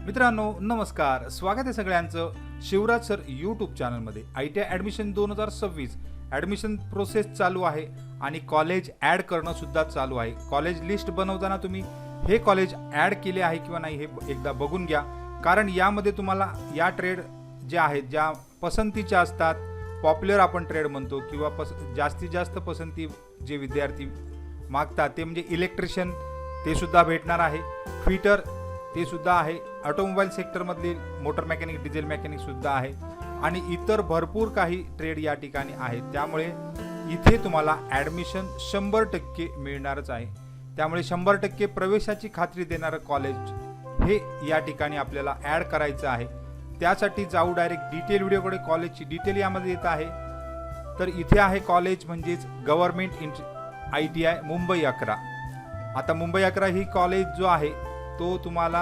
मित्रांनो नमस्कार, स्वागत आहे सगळ्यांचं शिवराज सर यूट्यूब चॅनलमध्ये। ITI ॲडमिशन 2026 ॲडमिशन प्रोसेस चालू आहे आणि कॉलेज ॲड करणं सुद्धा चालू आहे। कॉलेज लिस्ट बनवताना तुम्ही हे कॉलेज ॲड केले आहे किंवा नाही हे एकदा बघून घ्या, कारण यामध्ये तुम्हाला या ट्रेड जे आहेत ज्या पसंतीच्या असतात, पॉप्युलर आपण ट्रेड म्हणतो किंवा जास्तीत जास्त पसंती जे विद्यार्थी मागतात ते म्हणजे इलेक्ट्रिशियन ते सुद्धा भेटणार आहे, फिटर ते सुद्धा आहे, ऑटोमोबाईल सेक्टरमधील मोटर मेकॅनिक, डिझेल मेकॅनिक सुद्धा आहे आणि इतर भरपूर काही ट्रेड या ठिकाणी आहेत। त्यामुळे इथे तुम्हाला ॲडमिशन 100% मिळणारच आहे। त्यामुळे 100% प्रवेशाची खात्री देणारं कॉलेज हे या ठिकाणी आपल्याला ॲड करायचं आहे। त्यासाठी जाऊ डायरेक्ट डिटेल व्हिडिओकडे। कॉलेजची डिटेल यामध्ये येत आहे। तर इथे आहे कॉलेज म्हणजेच गव्हर्नमेंट ITI मुंबई 11। आता मुंबई 11 ही कॉलेज जो आहे तो तुम्हाला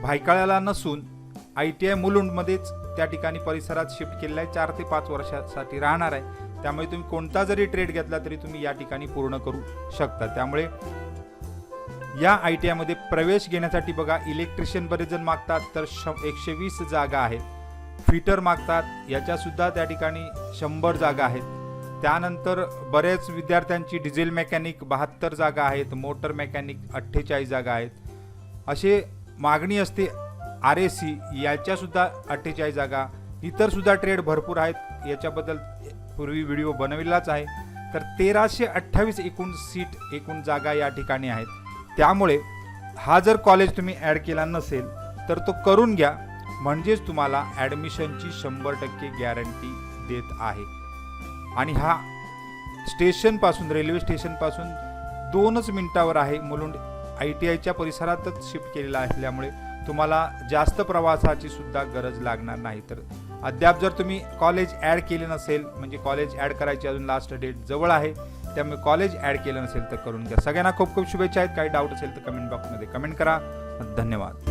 भायखळ्याला नसून ITI मुलुंडमध्येच त्या ठिकाणी परिसरात शिफ्ट केलेला आहे। 4 ते 5 वर्षासाठी राहणार आहे। त्यामुळे तुम्ही कोणता जरी ट्रेड घेतला तरी तुम्ही या ठिकाणी पूर्ण करू शकता। त्यामुळे या ITI मध्ये प्रवेश घेण्यासाठी बघा, इलेक्ट्रिशियन बरेच जण मागतात तर 120 जागा आहेत, फिटर मागतात याच्या सुद्धा त्या ठिकाणी 100 जागा आहेत। त्यानंतर बरेच विद्यार्थ्यांची डिझेल मेकॅनिक 72 जागा आहेत, मोटर मेकॅनिक 48 जागा आहेत, असे मागणी असते। RAC याच्या सुद्धा 48 जागा, इतर सुद्धा ट्रेड भरपूर आहेत, याच्याबद्दल पूर्वी व्हिडिओ बनवलेलाच आहे। तर 1328 एकूण सीट, एकूण जागा या ठिकाणी आहेत। त्यामुळे हा जर कॉलेज तुम्ही ॲड केला नसेल तर तो करून घ्या, म्हणजेच तुम्हाला ॲडमिशनची 100% गॅरंटी देत आहे। आणि हा स्टेशनपासून, रेल्वे स्टेशनपासून 2च मिनिटावर आहे। मुलुंड ITIच्या परिसरातच शिफ्ट केलेला असल्यामुळे तुम्हाला जास्त प्रवासाची सुद्धा गरज लागणार नाही। तर अद्याप जर तुम्ही कॉलेज ॲड केले नसेल, म्हणजे कॉलेज ॲड करायची अजून लास्ट डेट जवळ आहे, त्यामुळे कॉलेज ॲड केलं नसेल तर करून घ्या। सगळ्यांना खूप खूप शुभेच्छा आहेत। काही डाऊट असेल तर कमेंट बॉक्समध्ये कमेंट करा। धन्यवाद।